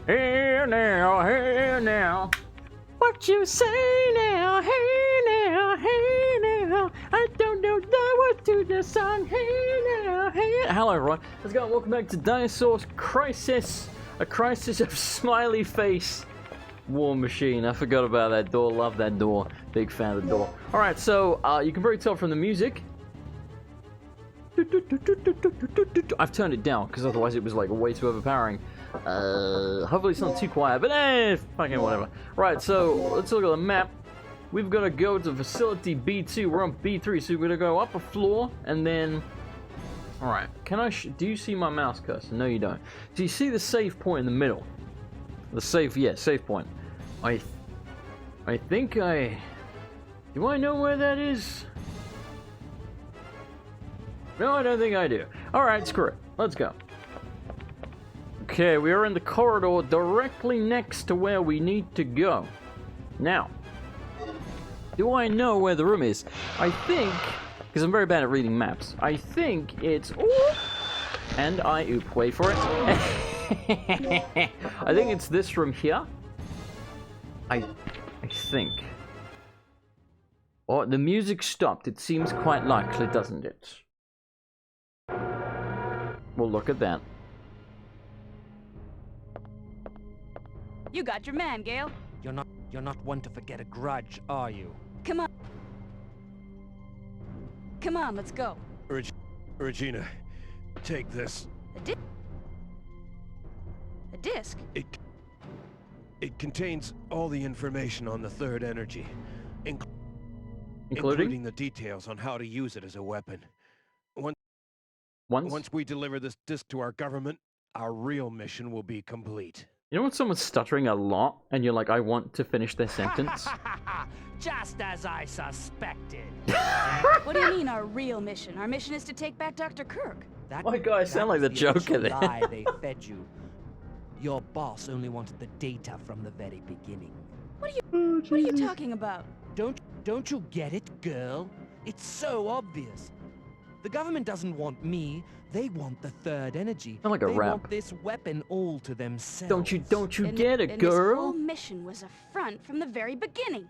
Hey now, what you say now? Hey now, I don't know the words to the song. Hey now, hey. Hello everyone, let's go. Welcome back to Dinosaur's Crisis, a crisis of smiley face war machine. I forgot about that door. Love that door. Big fan of the door. All right, so you can probably tell from the music. I've turned it down because otherwise it was like way too overpowering. Hopefully it's not too quiet, but fucking whatever. Right, so let's look at the map. We've got to go to facility B2. We're on B3, so we're gonna go up a floor and then. All right, can I? Do you see my mouse cursor? No, you don't. Do you see the save point in the middle? The save, yeah, save point. I think do I know where that is? No, I don't think I do. Alright, screw it. Let's go. Okay, we are in the corridor directly next to where we need to go. Now, do I know where the room is? I think, because I'm very bad at reading maps, I think it's... Ooh, and wait for it. I think it's this room here. I think. Oh, the music stopped. It seems quite likely, doesn't it? Well, look at that. You got your man, Gale. You're not one to forget a grudge, are you? Come on. Come on, let's go. Regina, take this. The disc? It contains all the information on the third energy, Including the details on how to use it as a weapon. Once Once we deliver this disc to our government, our real mission will be complete. You know when someone's stuttering a lot and you're like, I want to finish their sentence? Just as I suspected. What do you mean, our real mission? Our mission is to take back Dr. Kirk. My God, I sound like the Joker there. Lie they fed you. Your boss only wanted the data from the very beginning. What are you talking about? Don't you get it, girl? It's so obvious. The government doesn't want me. They want the third energy. Sound like a they rap. want this weapon all to themselves. Don't you get it, and girl? This whole mission was a front from the very beginning.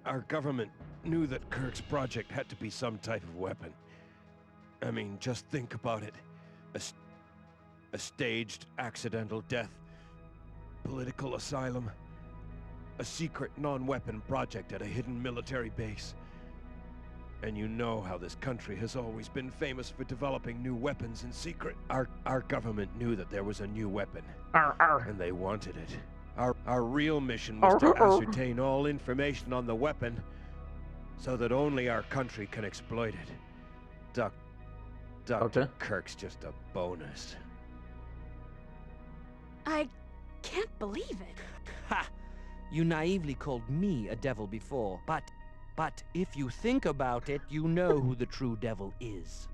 Our government knew that Kirk's project had to be some type of weapon. I mean, just think about it. A staged accidental death, political asylum, a secret non-weapon project at a hidden military base. And you know how this country has always been famous for developing new weapons in secret. Our government knew that there was a new weapon, and they wanted it. Our real mission was to ascertain all information on the weapon, so that only our country can exploit it. Dr. Kirk's just a bonus. I can't believe it. Ha! You naively called me a devil before, but if you think about it, you know who the true devil is.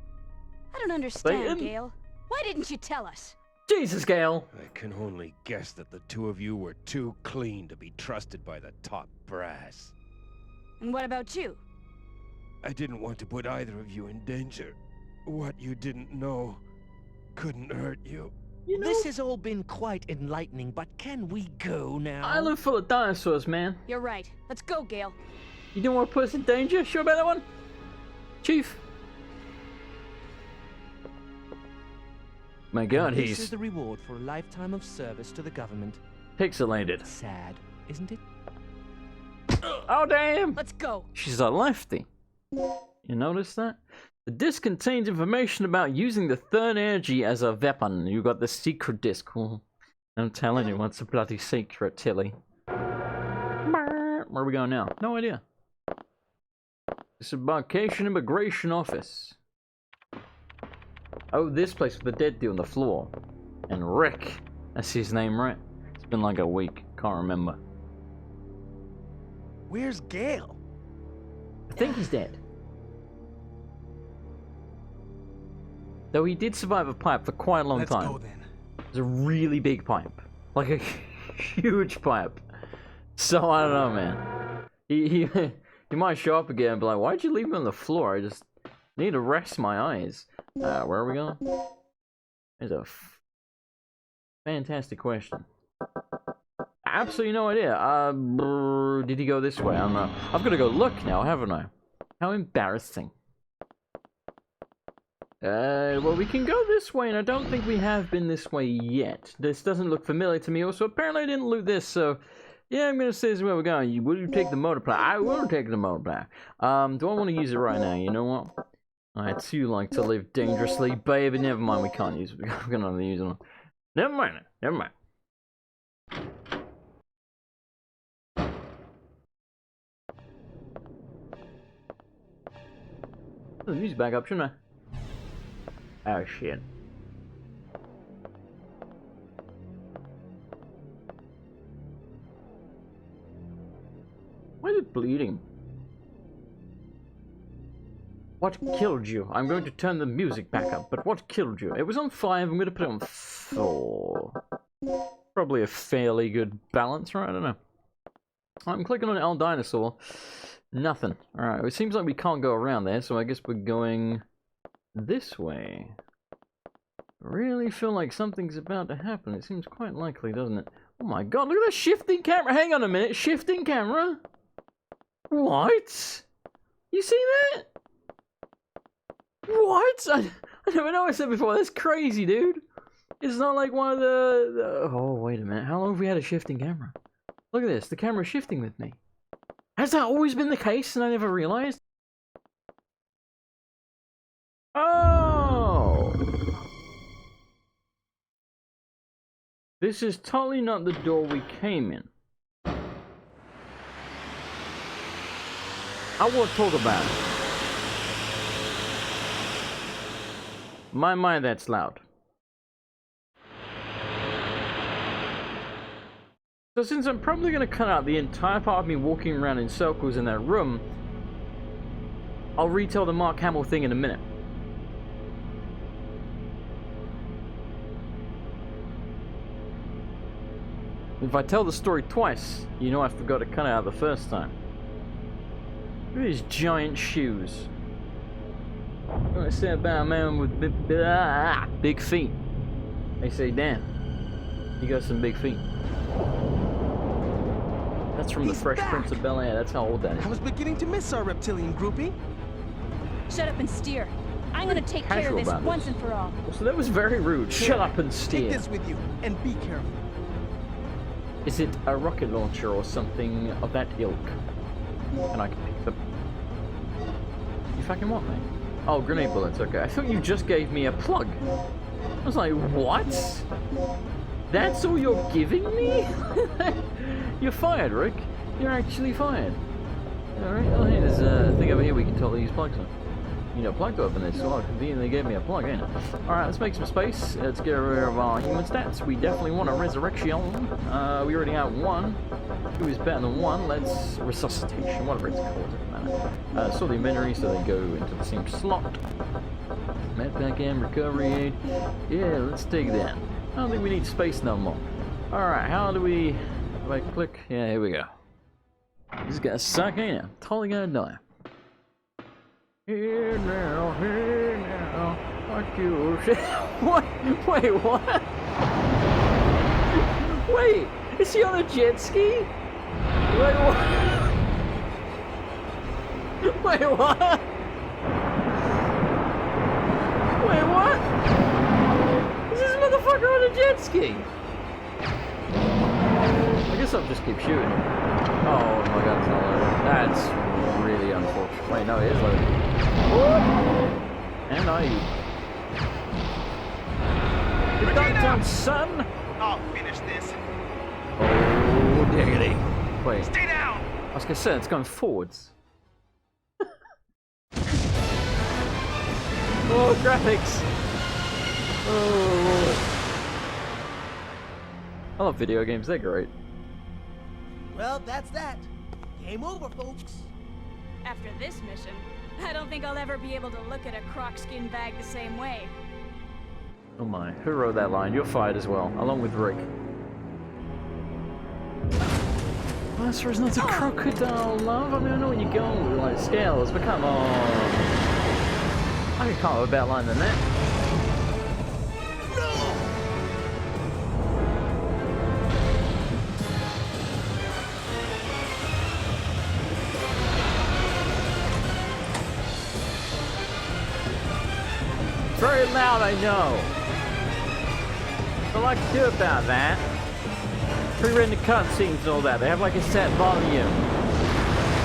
I don't understand, Gale. Why didn't you tell us? Jesus, Gale. I can only guess that the two of you were too clean to be trusted by the top brass. And what about you? I didn't want to put either of you in danger. What you didn't know couldn't hurt you. You know, This has all been quite enlightening, but can we go now? island full of dinosaurs, man. You're right. Let's go, Gale. You don't want to put us in danger? Sure about that one? Chief? My God, This is he's the reward for a lifetime of service to the government. pixelated. Sad, isn't it? Oh, damn! Let's go. She's a lefty. You notice that? The disc contains information about using the third energy as a weapon. You got the secret disc. Well, I'm telling you, what's a bloody secret, Tilly? Where are we going now? No idea. Disembarkation Immigration Office. Oh, this place with the dead dude on the floor. And Rick. That's his name, right? It's been like a week. Can't remember. Where's Gale? I think he's dead. Though he did survive a pipe for quite a long time. Let's go then. It was a really big pipe. Like a huge pipe. So, I don't know, man. He might show up again and be like, why'd you leave me on the floor? I just need to rest my eyes. Where are we going? There's a fantastic question. absolutely no idea. Did he go this way? I don't know. I've got to go look now, haven't I? How embarrassing. Well, we can go this way, and I don't think we have been this way yet. This doesn't look familiar to me. Also, apparently I didn't loot this, so yeah, I'm gonna say this is where we're going. Will you take the multiplier? I will take the multiplier. Do I want to use it right now? You know what? I too like to live dangerously, baby. Never mind, we can't use it. We're gonna use it. Never mind. Never mind. Put the music back up, shouldn't I? Oh shit. Why is it bleeding? What killed you? I'm going to turn the music back up, but what killed you? It was on 5, I'm going to put it on 4. Probably a fairly good balance, right? I don't know. I'm clicking on L Dinosaur. Nothing. Alright, it seems like we can't go around there, so I guess we're going this way. Really feel like something's about to happen. It seems quite likely, doesn't it? Oh my god, look at that shifting camera! Hang on a minute, shifting camera? What? You see that? What? I never know I said before, that's crazy, dude. It's not like one of the... Oh, wait a minute, how long have we had a shifting camera? Look at this, the camera's shifting with me. Has that always been the case and I never realized? Oh! This is totally not the door we came in. I want to talk about it. My mind, that's loud. So since I'm probably going to cut out the entire part of me walking around in circles in that room, I'll retell the Mark Hamill thing in a minute. If I tell the story twice, you know I forgot to cut it out the first time. Look at these giant shoes. What I say about a man with big feet? They say, damn, you got some big feet. That's from the Fresh Prince of Bel-Air. That's how old that is. I was beginning to miss our reptilian groupie. Shut up and steer. I'm gonna take care of this once and for all. So that was very rude. Shut up and steer. Take this with you and be careful. Is it a rocket launcher or something of that ilk? And I can pick them. You fucking what, mate? Oh, grenade bullets, okay. I thought you just gave me a plug. I was like, what? That's all you're giving me? You're fired, Rick. You're actually fired. Alright, oh hey, there's a thing over here we can totally use plugs on. You know, plug to open this, so conveniently gave me a plug in. Alright, let's make some space. Let's get rid of our human stats. We definitely want a resurrection. We already have 1. 2 is better than 1. Let's resuscitation, whatever it's called, doesn't matter. Saw the inventory, so they go into the same slot. Medpack and recovery aid. Yeah, let's take that. I don't think we need space no more. Alright, how do we... Right click? Yeah, here we go. This guy's suck, ain't it? Totally gonna die. Here now, what you say? What? Wait, what? Wait, is he on a jet ski? Wait, what? Wait, what? Wait, what? Is this motherfucker on a jet ski? I guess I'll just keep shooting. Oh my god, it's not loaded. That's really unfortunate. Wait, no, it is loaded. And You're done, son! I'll finish this. Oh, diggity. Wait. Stay down! I was gonna say, it's going forwards. Oh, graphics! Oh. I love video games, they're great. Well, that's that. Game over, folks. After this mission, I don't think I'll ever be able to look at a croc skin bag the same way. Oh my, who wrote that line? You're fired as well, along with Rick. Master is not a crocodile, love. I mean, I know where you're going with like scales, but come on. I can't have a better line than that. very loud, I know. What I like to do about that? Pre-written cutscenes and all that. They have like a set volume.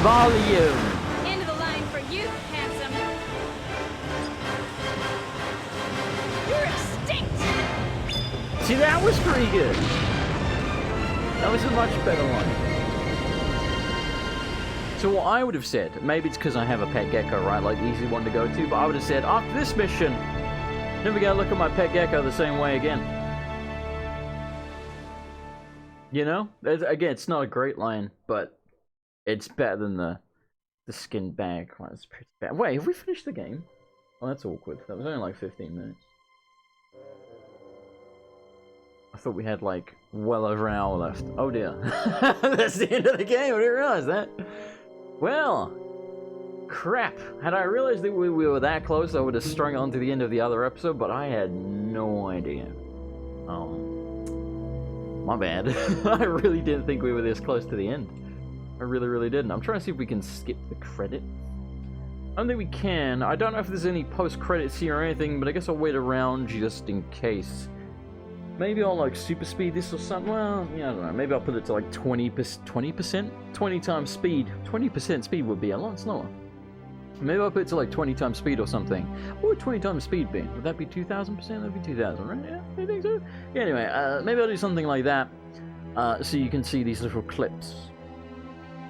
Volume. End of the line for you, handsome. You're extinct. See, that was pretty good. That was a much better one. So what I would have said, maybe it's because I have a pet gecko, right? Like, easy one to go to, but I would have said, after this mission, never gonna look at my pet gecko the same way again. You know? Again, it's not a great line, but it's better than the skin bag. Well, it's pretty bad. Wait, have we finished the game? Oh, that's awkward. That was only like 15 minutes. I thought we had like well over an hour left. Oh dear. That's the end of the game. I didn't realize that. Well, crap. Had I realized that we were that close, I would have strung on to the end of the other episode, but I had no idea. My bad. I really didn't think we were this close to the end. I really, really didn't. I'm trying to see if we can skip the credits. I don't think we can. I don't know if there's any post-credits here or anything, but I guess I'll wait around just in case. Maybe I'll like super speed this or something. Well, yeah, I don't know. Maybe I'll put it to like 20%? 20 times speed. 20% speed would be a lot slower. Maybe I'll put it to like 20 times speed or something. What would 20 times speed be? Would that be 2,000%? That'd be 2,000, right? Yeah, I think so. Yeah, anyway, maybe I'll do something like that. So you can see these little clips.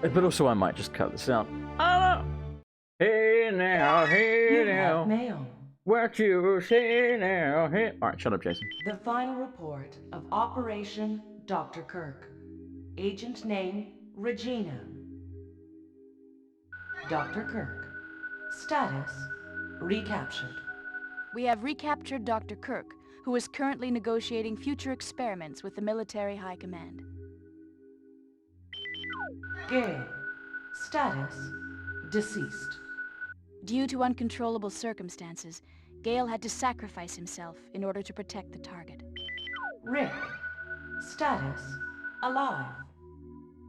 But also I might just cut this out. I don't know. Hey now, hey now. Mail. What you say now? Hey. Alright, shut up, Jason. The final report of Operation Dr. Kirk. Agent name, Regina. Dr. Kirk. Status, recaptured. We have recaptured Dr. Kirk, who is currently negotiating future experiments with the military high command. Gay. Status, deceased. Due to uncontrollable circumstances, Gale had to sacrifice himself in order to protect the target. Rick. Status, alive.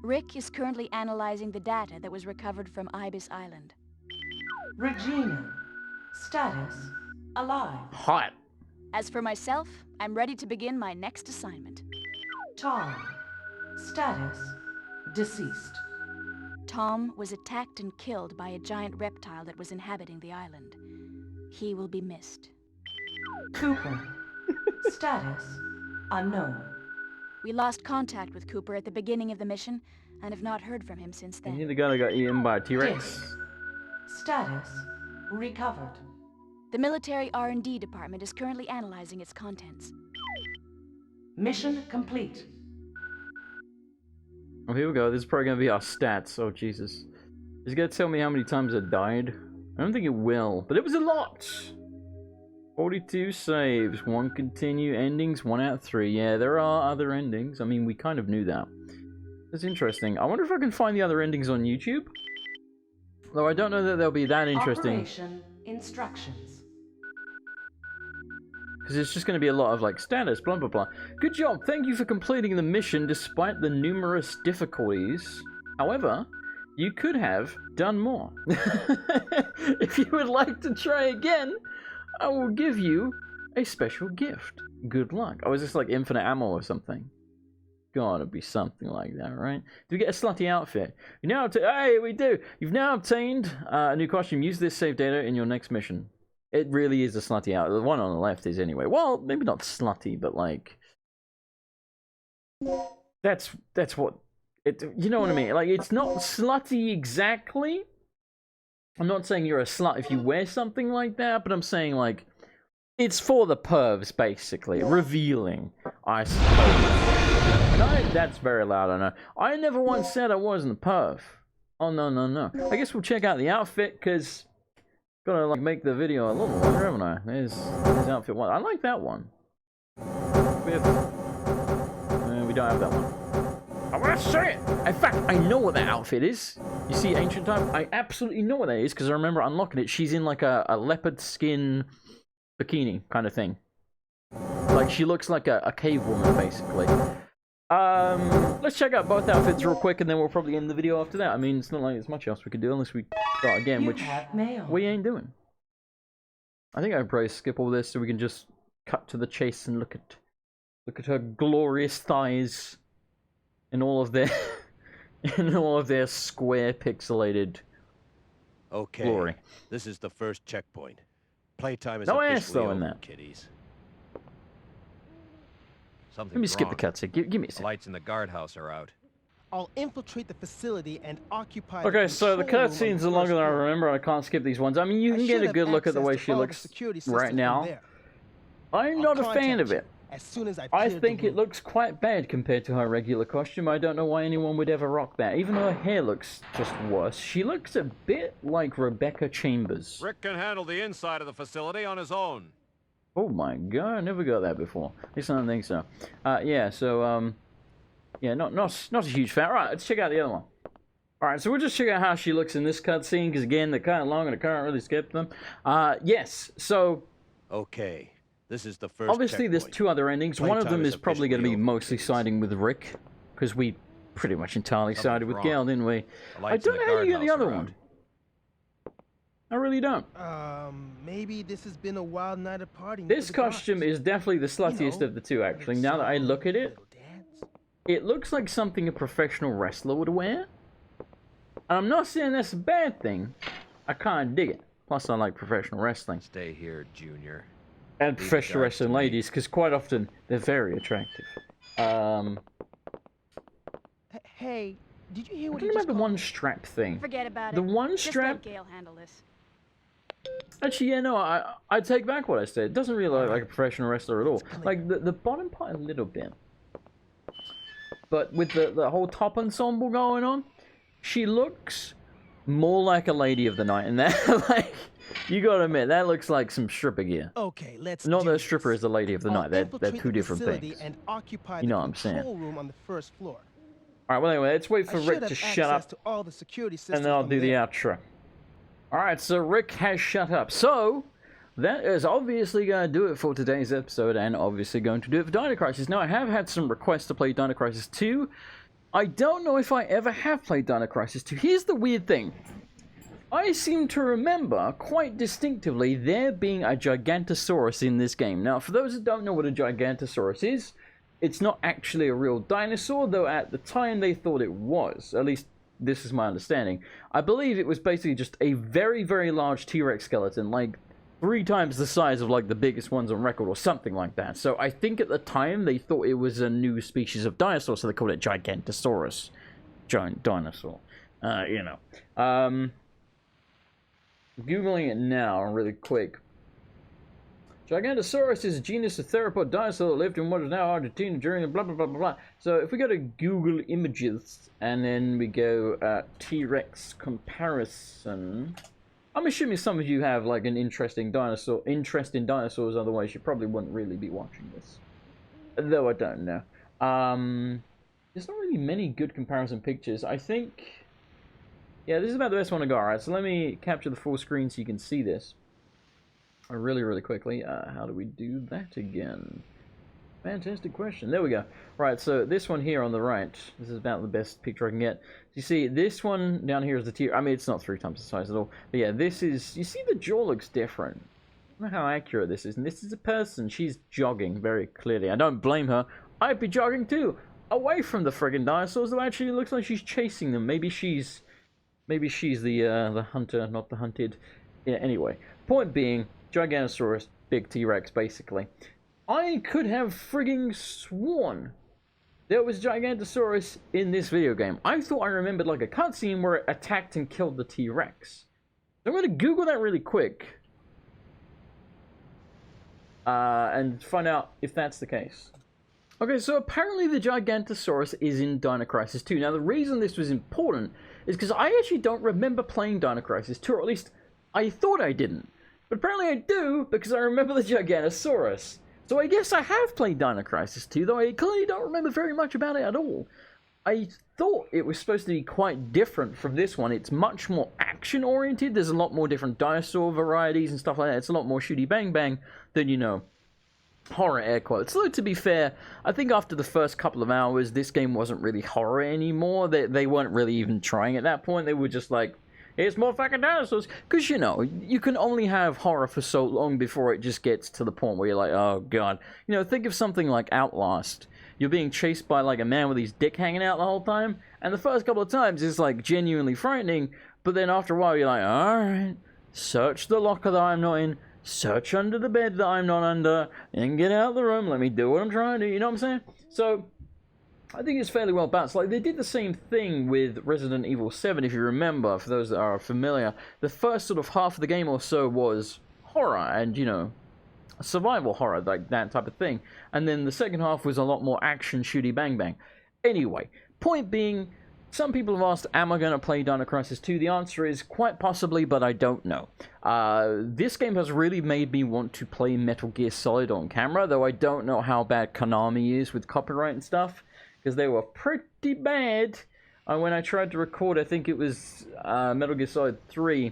Rick is currently analyzing the data that was recovered from Ibis Island. Regina. Status, alive. Hot. As for myself, I'm ready to begin my next assignment. Tom. Status, deceased. Tom was attacked and killed by a giant reptile that was inhabiting the island. He will be missed. Cooper. Status, unknown. We lost contact with Cooper at the beginning of the mission and have not heard from him since You then. the guy that got eaten by a T-Rex? Disk. Status, recovered. The military R&D department is currently analyzing its contents. Mission complete. Oh, here we go. This is probably gonna be our stats. Oh, Jesus. Is it gonna tell me how many times I died? I don't think it will, but it was a lot! 42 saves, 1 continue, endings, 1 out of 3. Yeah, there are other endings. I mean, we kind of knew that. That's interesting. I wonder if I can find the other endings on YouTube? Though I don't know that they'll be that interesting. Operation instructions. Because it's just going to be a lot of, like, status, blah, blah, blah. Good job. Thank you for completing the mission despite the numerous difficulties. However, you could have done more. If you would like to try again, I will give you a special gift. Good luck. Oh, is this like infinite ammo or something? Gotta be something like that, right? Do we get a slutty outfit? You now hey, we do! You've now obtained a new costume. Use this save data in your next mission. It really is a slutty outfit. The one on the left is anyway. Well, maybe not slutty, but like... That's what... you know what I mean? Like, it's not slutty exactly. I'm not saying you're a slut if you wear something like that, but I'm saying, like, it's for the pervs, basically. Revealing, I suppose. No, that's very loud, I know. I never once said I wasn't a perv. Oh, no, no, no. I guess we'll check out the outfit, because... Gotta, like, make the video a little longer, haven't I? There's outfit 1. I like that one. We don't have that one. I want to see it! In fact, I know what that outfit is. You see Ancient Time? I absolutely know what that is, because I remember unlocking it. She's in, like, a leopard skin bikini kind of thing. Like, she looks like a cave woman, basically. Let's check out both outfits real quick, and then we'll probably end the video after that. I mean, it's not like there's much else we could do unless we start again, which we ain't doing. I think I'd probably skip all this so we can just cut to the chase and look at her glorious thighs and all of their in all of their square pixelated Okay, glory. this is the first checkpoint. Playtime is No ass, officially though, in over, that. kiddies. Let me Something's skip the wrong. cutscene. Give me a The second. lights in the guardhouse are out. I'll infiltrate the facility and occupy. Okay, so the control room on cutscenes the are longer first than I floor. remember. I can't skip these ones. I mean, you I can get should a have good look at the access way to she all the looks security right systems now. from there. I'm I'll not a fan contact of you it. as soon as I've I cleared the think it room. looks quite bad compared to her regular costume. I don't know why anyone would ever rock that. Even though her hair looks just worse. She looks a bit like Rebecca Chambers. Rick can handle the inside of the facility on his own. Oh my god, I never got that before. At least I don't think so. Yeah, so, yeah, not a huge fan. Alright, let's check out the other one. Alright, so we'll just check out how she looks in this cutscene, because again, they're kind of long and I can't really skip them. Yes, so... Okay, this is the first obviously, there's checkpoint. two other endings. One of Playtime them is is probably going to be officially over, mostly kiddies. siding with Rick, because we pretty much entirely Something's sided with wrong. Gail, didn't we? The I lights in don't the know how you get the guardhouse other are one. out. I really don't. Maybe this has been a wild night of partying. This for the costume gods. is definitely the sluttiest know, of the two, actually. Now that I look at it, Little dance. it looks like something a professional wrestler would wear. And I'm not saying that's a bad thing. I kind of dig it. Plus, I like professional wrestling. Stay here, Junior. And Leave the professional guards to wrestling me. ladies, because quite often, they're very attractive. Hey, did you hear I what don't he just remember the called one me? strap thing. Forget about it. The one Just strap... let Gail handle this. Actually, yeah, no, I take back what I said. It doesn't really look like a professional wrestler at all. Like, the bottom part a little bit. But with the whole top ensemble going on, she looks more like a lady of the night. And that, like, you gotta admit, that looks like some stripper gear. Okay, let's Not do that a this. stripper is a lady of the I'll night. They're infiltrate two the different facility things. And occupy You know the what I'm saying. control room on the first floor. Alright, well anyway, let's wait for I Rick should to have shut access up. to all the security And systems then I'll from do the there. outro. Alright, so Rick has shut up. So, that is obviously going to do it for today's episode, and obviously going to do it for Dino Crisis. Now, I have had some requests to play Dino Crisis 2. I don't know if I ever have played Dino Crisis 2. Here's the weird thing. I seem to remember quite distinctively there being a Gigantosaurus in this game. Now, for those that don't know what a Gigantosaurus is, it's not actually a real dinosaur, though at the time they thought it was. At least, this is my understanding. I believe it was basically just a very, very large T-Rex skeleton, like 3 times the size of like the biggest ones on record or something like that. So I think at the time they thought it was a new species of dinosaur, so they called it Gigantosaurus. Giant dinosaur. You know. Googling it now really quick. Gigantosaurus is a genus of theropod dinosaur that lived in what is now Argentina during the blah blah blah blah blah. So if we go to Google Images and then we go T-Rex comparison, I'm assuming some of you have like an interest in dinosaurs, otherwise you probably wouldn't really be watching this. Though I don't know. There's not really many good comparison pictures. I think, yeah, this is about the best one I got. Alright, so let me capture the full screen so you can see this. Really quickly. How do we do that again? Fantastic question. There we go. Right, so this one here on the right, this is about the best picture I can get. You see, this one down here is the tier. I mean, it's not 3 times the size at all. But yeah, this is, you see the jaw looks different. I don't know how accurate this is. And this is a person. She's jogging very clearly. I don't blame her. I'd be jogging too. Away from the friggin' dinosaurs, though actually it looks like she's chasing them. Maybe she's the hunter, not the hunted. Yeah, anyway. Point being, Gigantosaurus, big T-Rex, basically. I could have frigging sworn there was Gigantosaurus in this video game. I thought I remembered like a cutscene where it attacked and killed the T-Rex. I'm going to Google that really quick. And find out if that's the case. Okay, so apparently the Gigantosaurus is in Dino Crisis 2. Now, the reason this was important is because I actually don't remember playing Dino Crisis 2, or at least I thought I didn't. But apparently I do, because I remember the Gigantosaurus. So I guess I have played Dino Crisis 2, though I clearly don't remember very much about it at all. I thought it was supposed to be quite different from this one. It's much more action-oriented. There's a lot more different dinosaur varieties and stuff like that. It's a lot more shooty bang bang than, you know, horror air quotes. So to be fair, I think after the first couple of hours, this game wasn't really horror anymore. They weren't really even trying at that point. They were just like, It's more fucking dinosaurs. Because, you know, you can only have horror for so long before it just gets to the point where you're like, oh, God. You know, think of something like Outlast. You're being chased by, like, a man with his dick hanging out the whole time. And the first couple of times it's, like, genuinely frightening. But then after a while you're like, alright, search the locker that I'm not in. Search under the bed that I'm not under. And get out of the room. Let me do what I'm trying to do. You know what I'm saying? So, I think it's fairly well balanced. Like, they did the same thing with Resident Evil 7, if you remember, for those that are familiar. The first sort of half of the game or so was horror and, you know, survival horror, like that type of thing. And then the second half was a lot more action, shooty, bang, bang. Anyway, point being, some people have asked, am I going to play Dino Crisis 2? The answer is quite possibly, but I don't know. This game has really made me want to play Metal Gear Solid on camera, though I don't know how bad Konami is with copyright and stuff. Because they were pretty bad when I tried to record, I think it was Metal Gear Solid 3.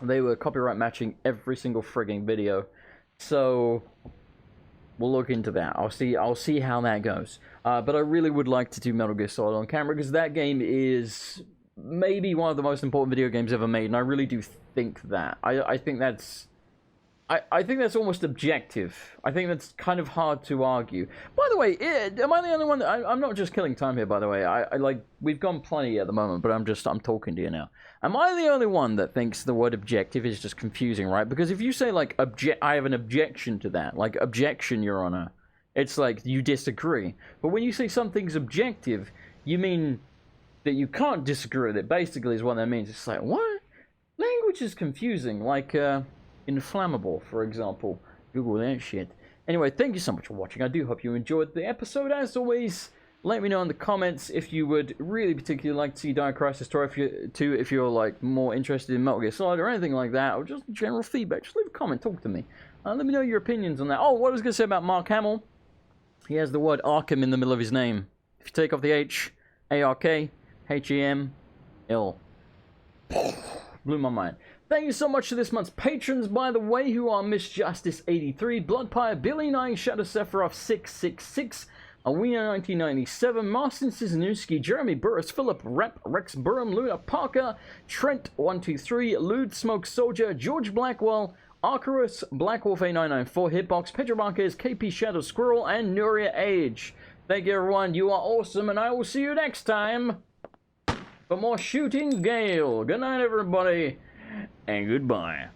They were copyright matching every single frigging video. So, we'll look into that. I'll see how that goes. But I really would like to do Metal Gear Solid on camera, because that game is maybe one of the most important video games ever made, and I really do think that. I think that's... I think that's almost objective. I think that's kind of hard to argue. By the way, am I the only one that... I'm not just killing time here, by the way. I like, we've gone plenty at the moment, but I'm talking to you now. Am I the only one that thinks the word objective is just confusing, right? Because if you say, like, I have an objection to that, like, objection, Your Honor, it's like, you disagree. But when you say something's objective, you mean that you can't disagree with it, basically, is what that means. It's like, what? Language is confusing, like, inflammable, for example. Google that shit. Anyway, thank you so much for watching. I do hope you enjoyed the episode. As always, let me know in the comments if you would really particularly like to see Dino Crisis 2, if you're like more interested in Metal Gear Solid or anything like that, or just general feedback. Just leave a comment, talk to me. Let me know your opinions on that. Oh, what I was going to say about Mark Hamill. He has the word Arkham in the middle of his name. If you take off the H, A-R-K, H-E-M-L. Blew my mind. Thank you so much to this month's patrons, by the way, who are Miss Justice 83, Bloodpire, Billy 9, Shadow Sephiroth 666, Awina 1997, Marcin Cisnewski, Jeremy Burris, Philip Rep, Rex Burham, Luna Parker, Trent 123, Lude Smoke Soldier, George Blackwell, Arcarus, Black Wolf A994, Hitbox, Pedro Marquez, KP Shadow Squirrel, and Nuria Age. Thank you, everyone. You are awesome, and I will see you next time for more Shooting Gale. Good night, everybody. And goodbye.